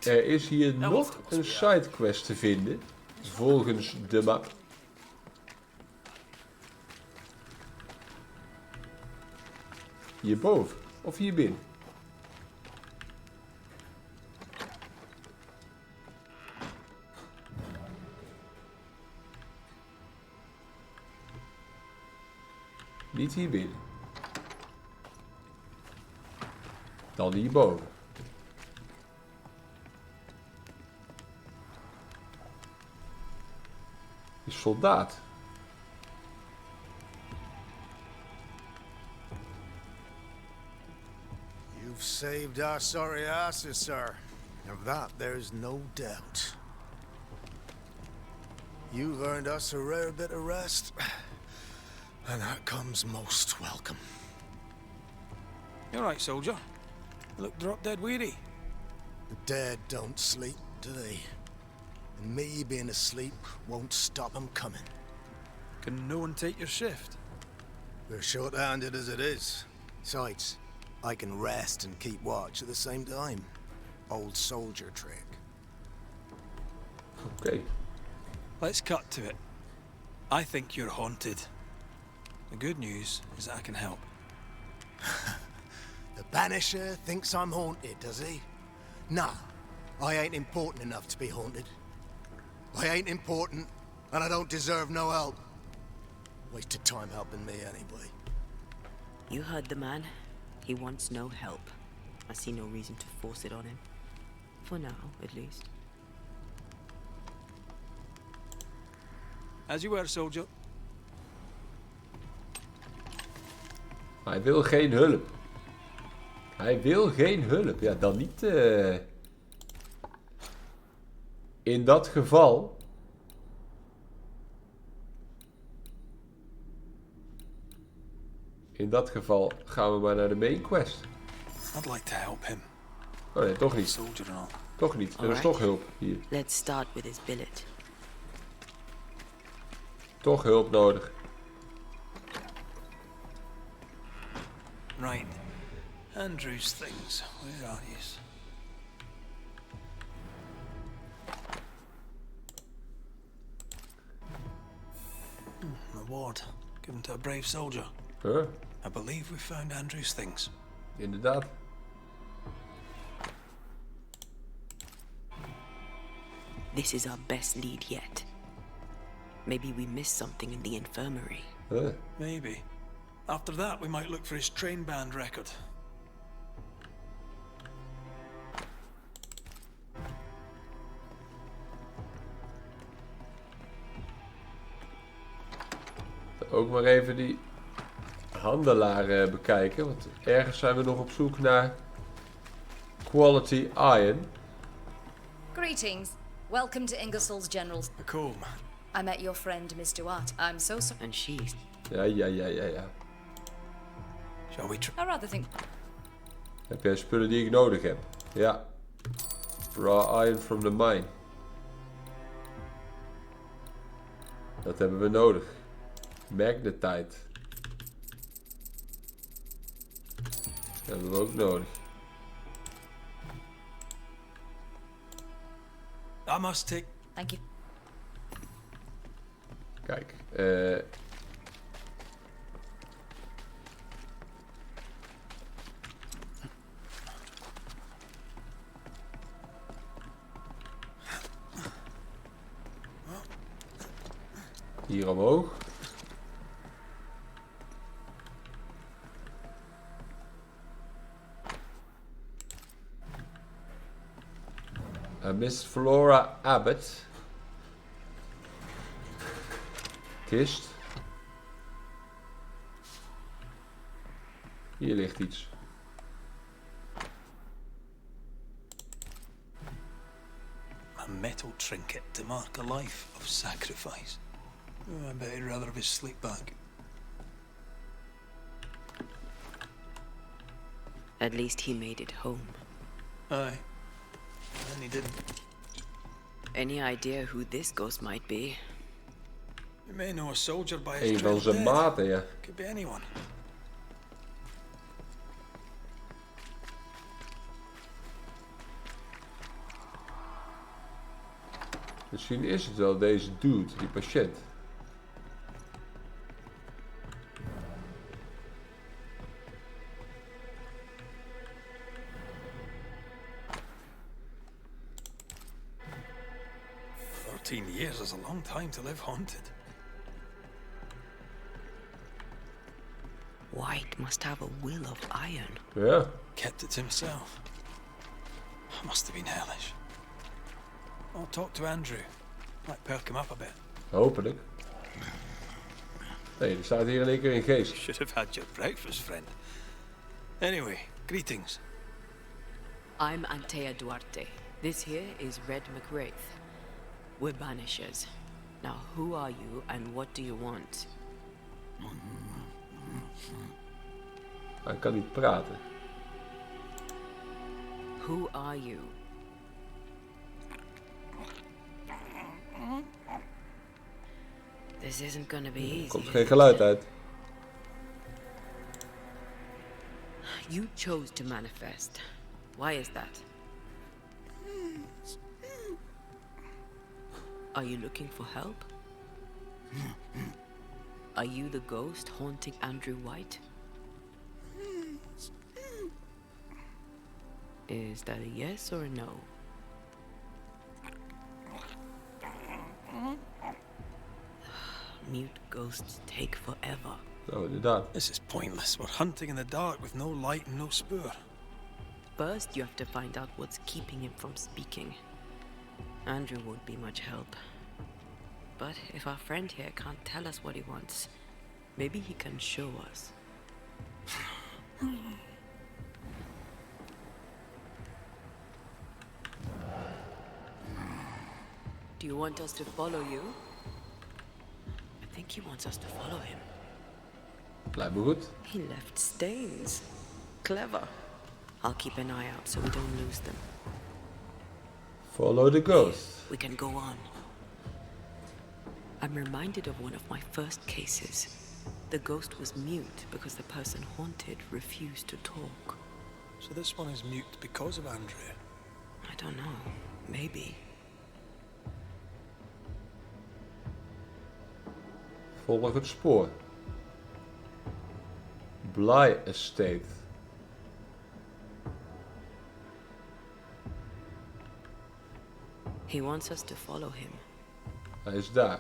Er is hier nog een sidequest te vinden. Volgens de map. Hierboven. Of hier binnen. Niet hier binnen. Dan hierboven. De soldaat. You've saved our sorry asses, sir. Of that there's no doubt. You've earned us a rare bit of rest. And that comes most welcome. You all right, soldier? You look drop dead weary. The dead don't sleep, do they? And me being asleep won't stop them coming. Can no one take your shift? We're short-handed as it is. Besides, I can rest and keep watch at the same time. Old soldier trick. Okay. Let's cut to it. I think you're haunted. The good news is that I can help. The Banisher thinks I'm haunted, does he? Nah, I ain't important enough to be haunted. I ain't important, and I don't deserve no help. Wasted time helping me anyway. You heard the man. He wants no help. I see no reason to force it on him. For now, at least. As you were, soldier. Hij wil geen hulp. Hij wil geen hulp. Ja, dan niet. In dat geval. In dat geval gaan we maar naar de main quest. I'd like to help him. Oh nee, toch niet. Soldier and all. Toch niet. Er is toch hulp hier. Let's start with his billet. Toch hulp nodig. Right. Andrew's things. Where are these? Reward. Given to a brave soldier. Huh? I believe we found Andrew's things. Inderdaad. This is our best lead yet. Maybe we missed something in the infirmary. Huh? Maybe. After that, we might look for his train band record. Ook maar even die handelaar bekijken. Want ergens zijn we nog op zoek naar quality iron. Greetings. Welcome to Ingersoll's General's. A comb. I met your friend, Miss Duarte. I'm so sorry. And she's... Ja. Shall we try? I rather think... Heb jij spullen die ik nodig heb? Ja. Raw iron from the mine. Dat hebben we nodig. Magnetite. Dat hebben we ook nodig. I must take... Thank you. Kijk. Hier omhoog. Miss Flora Abbott. Kist. Hier ligt iets. A metal trinket to mark a life of sacrifice. Oh, I bet he'd rather have his sleep bag. At least he made it home. Aye. And he didn't. Any idea who this ghost might be? We may know a soldier by his Een trail van of zijn death. maten, ja. Could be anyone. Misschien is het wel deze dude, die patiënt. Years is a long time to live haunted. White must have a will of iron. Ja. Kept it himself. Must have been hellish. I'll talk to Andrew. Might perk him up a bit. Hopelijk. Nee, er staat hier in één keer in geest. Should have had your breakfast, friend. Anyway, greetings. I'm Antea Duarte. This here is Red McWraith. We're Banishers. Now, who are you and what do you want? Hij kan niet praten. Who are you? This isn't gonna be easy. Komt geen geluid uit. You chose to manifest. Why is that? Are you looking for help? Are you the ghost haunting Andrew White? Is that a yes or a no? Mute ghosts take forever. Oh, inderdaad. This is pointless. We're hunting in the dark with no light and no spoor. First, you have to find out what's keeping him from speaking. Andrew won't be much help. But if our friend here can't tell us what he wants, maybe he can show us. Do you want us to follow you? I think he wants us to follow him. Lijkt me goed. He left stains. Clever. I'll keep an eye out so we don't lose them. Follow the ghost. We can go on. I'm reminded of one of my first cases. The ghost was mute because the person haunted refused to talk. So this one is mute because of Andrew. I don't know. Maybe. Volg het spoor. Bly Estate. He wants us to follow him. Hij is daar.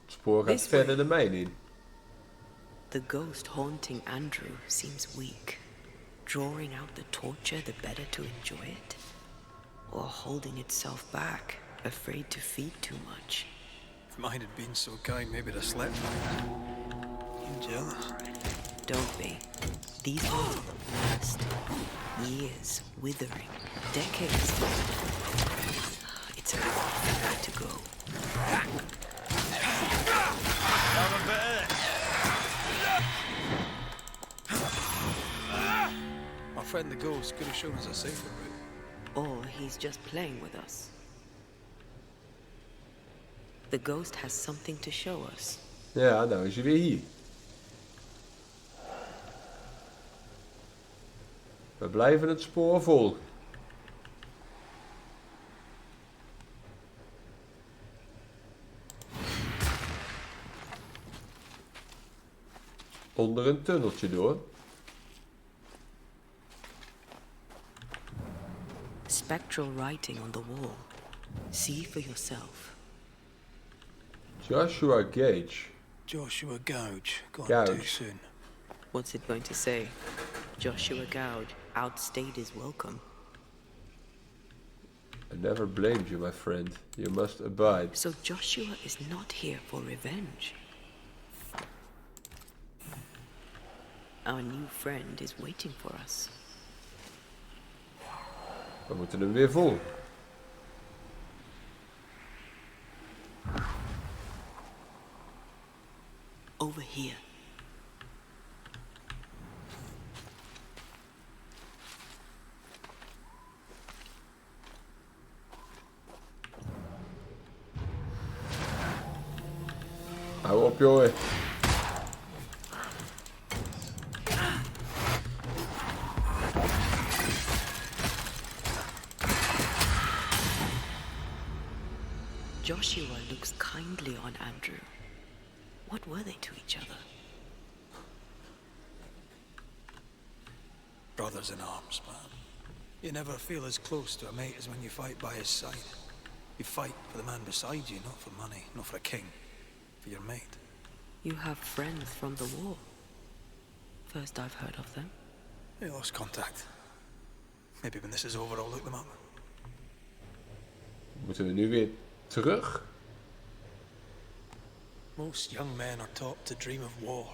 Het spoor gaat This verder way. de mijn in. The ghost haunting Andrew seems weak. Drawing out the torture the better to enjoy it? Or holding itself back, afraid to feed too much? If mine had been so kind, maybe I'd have slept by now. You jealous? Don't be. These ones are the worst. Years withering, decades. It's a good to go. Our friend the ghost could have shown us a safer route. Or he's just playing with us. The ghost has something to show us. Ja, nou is hij weer hier. We blijven het spoor volgen. Onder een tunneltje door. Spectral writing on the wall. See for yourself. Joshua Gage. Joshua Gouge. Gone Gouge. too soon. What's it going to say? Joshua Gouge outstayed his welcome. I never blamed you, my friend. You must abide. So Joshua is not here for revenge. Our new friend is waiting for us. We moeten hem weer volgen. Over here. Hou op, jongen. Joshua looks kindly on Andrew. What were they to each other? Brothers in arms, man. You never feel as close to a mate as when you fight by his side. You fight for the man beside you, not for money, not for a king. For your mate. You have friends from the war. First I've heard of them. They lost contact. Maybe when this is over, I'll look them up. Moeten we nu weer terug? Most young men are taught to dream of war.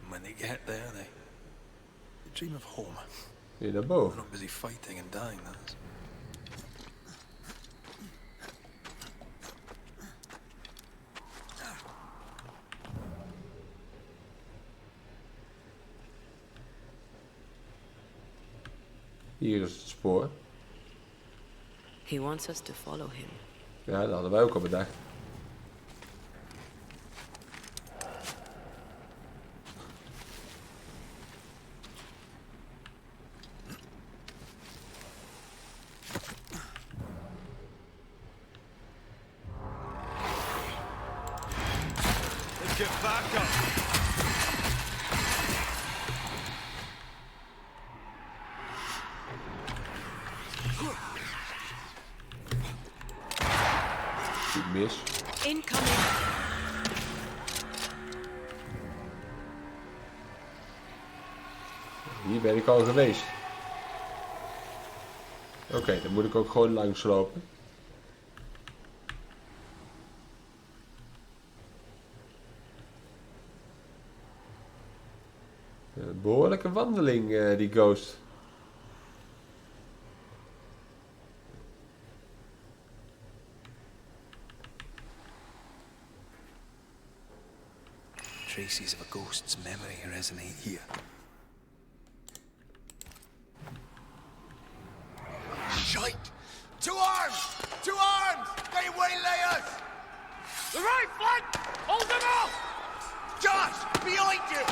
And when they get there, they dream of home. Weer naar They're boven. not busy fighting and dying, that's. Hier is het spoor. He wants us to follow him. Ja, dat hadden wij ook al bedacht. Let's get back up. Goed mis. Incoming! Hier ben ik al geweest. Oké, dan moet ik ook gewoon langs lopen. Een behoorlijke wandeling, die ghost. Traces of a ghost's memory resonate here. Shite! To arms! To arms! They waylay us! The right flank! Hold them off! Josh! Behind you!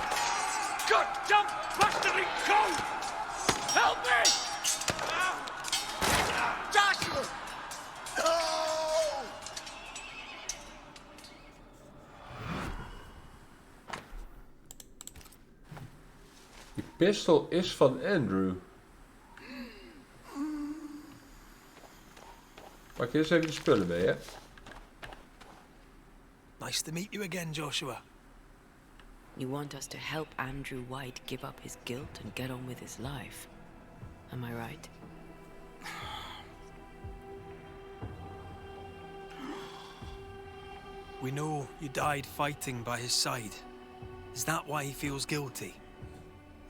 Good jump! Bustering code! Help me! Joshua! Oh! Die pistool is van Andrew. Pak je eens even de spullen mee, hè? Nice to meet you again, Joshua. You want us to help Andrew White give up his guilt and get on with his life. Am I right? We know you died fighting by his side. Is that why he feels guilty?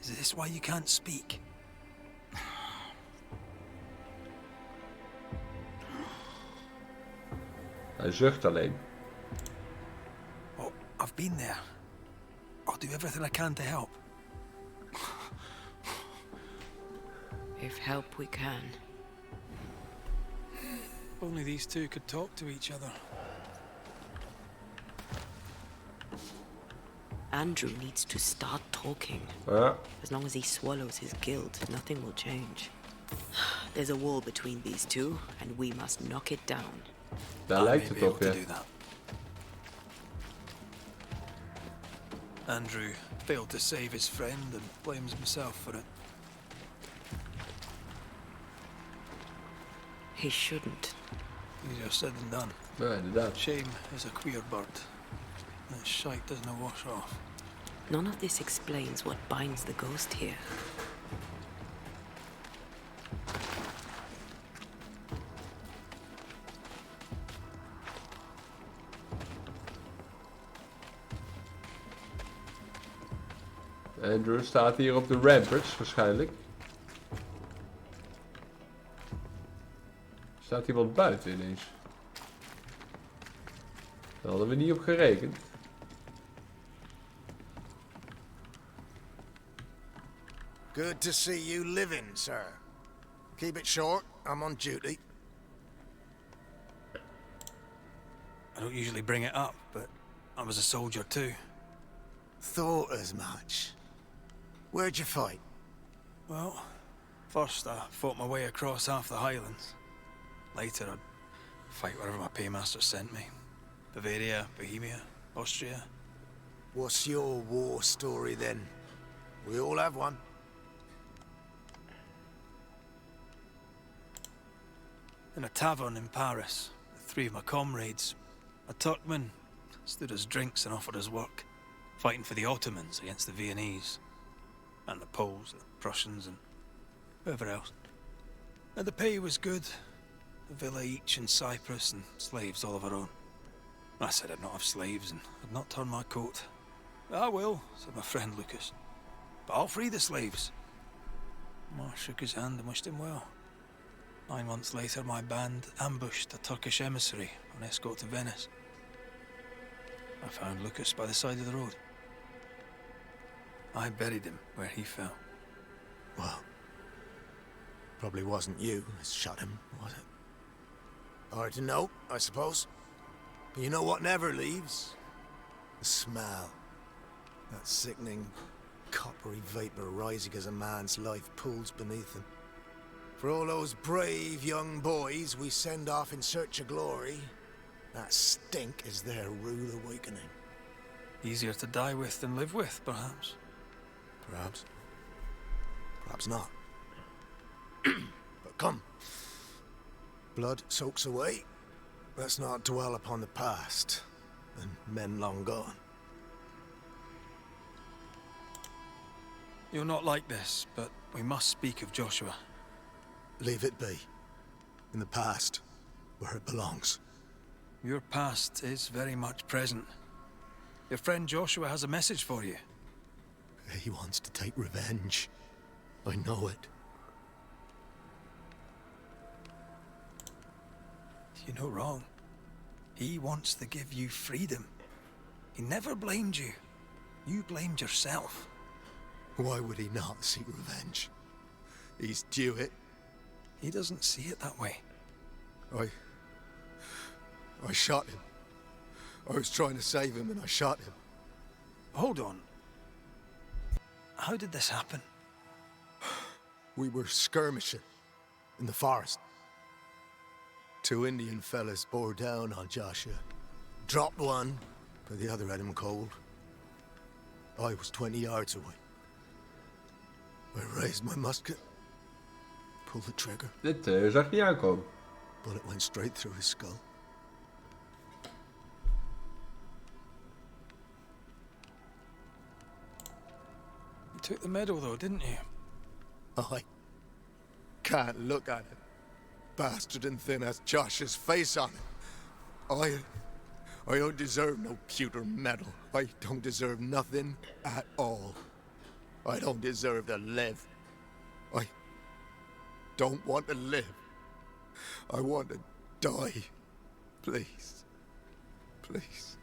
Is this why you can't speak? Hij zucht alleen. Oh, I've been there. I'll do everything I can to help. If help we can. Only these two could talk to each other. Andrew needs to start talking. Ja, As long as he swallows his guilt, nothing will change. There's a wall between these two, and we must knock it down. daar I lijkt may het be op, able ja. to do that. Andrew failed to save his friend and blames himself for it. He shouldn't. Easier said than done. Ja, inderdaad. Shame is a queer bird. That shite doesn't wash off. None of this explains what binds the ghost here. Andrew staat hier op de ramparts, waarschijnlijk. Staat iemand buiten ineens? Daar hadden we niet op gerekend. Good to see you living, sir. Keep it short. I'm on duty. I don't usually bring it up, but I was a soldier too. Thought as much. Where'd you fight? Well, first I fought my way across half the Highlands. Later I'd Fight wherever my paymaster sent me. Bavaria, Bohemia, Austria. What's your war story then? We all have one. In a tavern in Paris, with 3 of my comrades, a Turkman stood us drinks and offered us work, fighting for the Ottomans against the Viennese, and the Poles, the Prussians, and whoever else. And the pay was good. A villa each in Cyprus and slaves all of our own. I said I'd not have slaves and I'd not turn my coat. I will, said my friend Lucas. But I'll free the slaves. Mar shook his hand and wished him well. 9 months later, my band ambushed a Turkish emissary on escort to Venice. I found Lucas by the side of the road. I buried him where he fell. Well, probably wasn't you that shot him, was it? Hard to know, I suppose. But you know what never leaves? The smell. That sickening, coppery vapor rising as a man's life pools beneath him. For all those brave young boys we send off in search of glory, that stink is their rude awakening. Easier to die with than live with, perhaps. Perhaps. Perhaps not. But come. Blood soaks away. Let's not dwell upon the past and men long gone. You're not like this, but we must speak of Joshua. Leave it be. In the past, where it belongs. Your past is very much present. Your friend Joshua has a message for you. He wants to take revenge. I know it. You're no wrong. He wants to give you freedom. He never blamed you. You blamed yourself. Why would he not seek revenge? He's due it. He doesn't see it that way. I shot him. I was trying to save him and I shot him. Hold on. How did this happen? We were skirmishing in the forest. 2 Indian fellas bore down on Joshua. Dropped one, but the other had him cold. I was 20 yards away. I raised my musket, pulled the trigger. Dit zag niet aankomen. Bullet went straight through his skull. You took the medal though, didn't you? I can't look at it. Bastard and thin as Josh's face on it. I don't deserve no pewter medal. I don't deserve nothing at all. I don't deserve to live. I don't want to live. I want to die. Please. Please.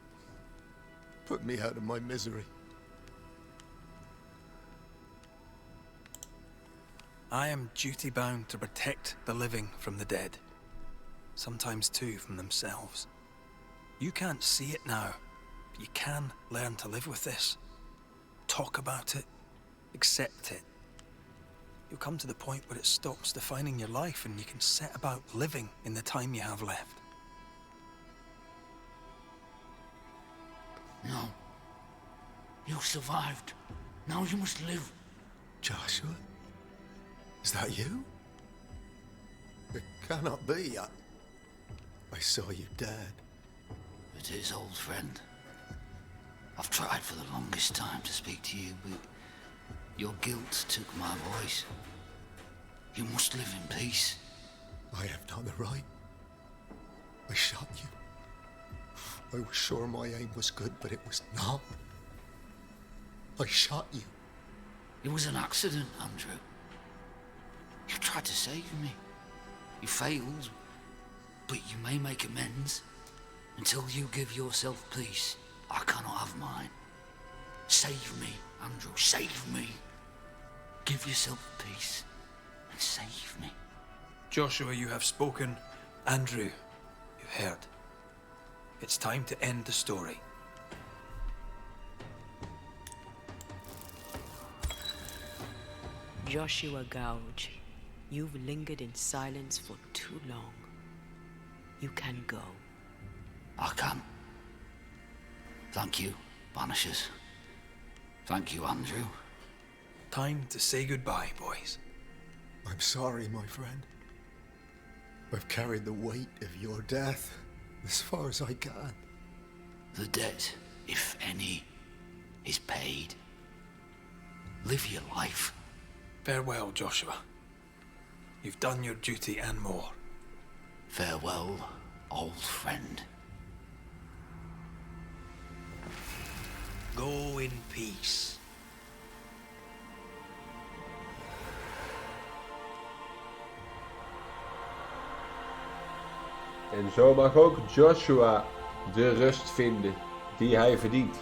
Put me out of my misery. I am duty-bound to protect the living from the dead. Sometimes too from themselves. You can't see it now, but you can learn to live with this. Talk about it. Accept it. You'll come to the point where it stops defining your life and you can set about living in the time you have left. No. You survived. Now you must live. Joshua? Is that you? It cannot be. I saw you dead. It is, old friend. I've tried for the longest time to speak to you, but your guilt took my voice. You must live in peace. I have done the right. I shot you. I was sure my aim was good, but it was not. I shot you. It was an accident, Andrew. You tried to save me. You failed, but you may make amends. Until you give yourself peace, I cannot have mine. Save me, Andrew, save me. Give yourself peace and save me. Joshua, you have spoken. Andrew, you've heard. It's time to end the story. Joshua Gouge, you've lingered in silence for too long. You can go. I can. Thank you, Banishers. Thank you, Andrew. Time to say goodbye, boys. I'm sorry, my friend. I've carried the weight of your death as far as I can. The debt, if any, is paid. Live your life. Farewell, Joshua. You've done your duty and more. Farewell, old friend. Go in peace. En zo mag ook Joshua de rust vinden die hij verdient.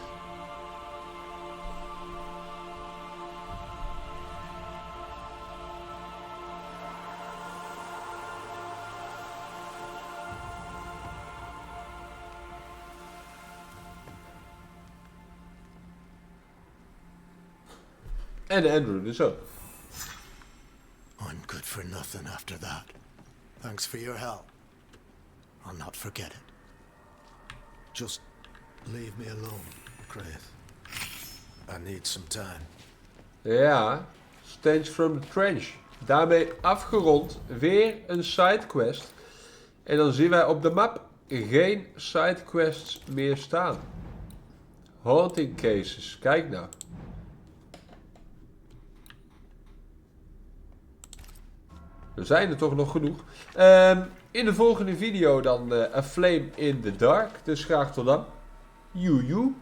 En Andrew dus ook. I'm good for nothing after that. Thanks for your help. I'll not forget it. Just leave me alone, Chris. I need some time. Ja, Stench from the Trench. Daarmee afgerond. Weer een sidequest. En dan zien wij op de map geen sidequests meer staan. Haunting cases. Kijk nou. Er zijn er toch nog genoeg. In de volgende video dan A Flame in the Dark. Dus graag tot dan. Joejoe.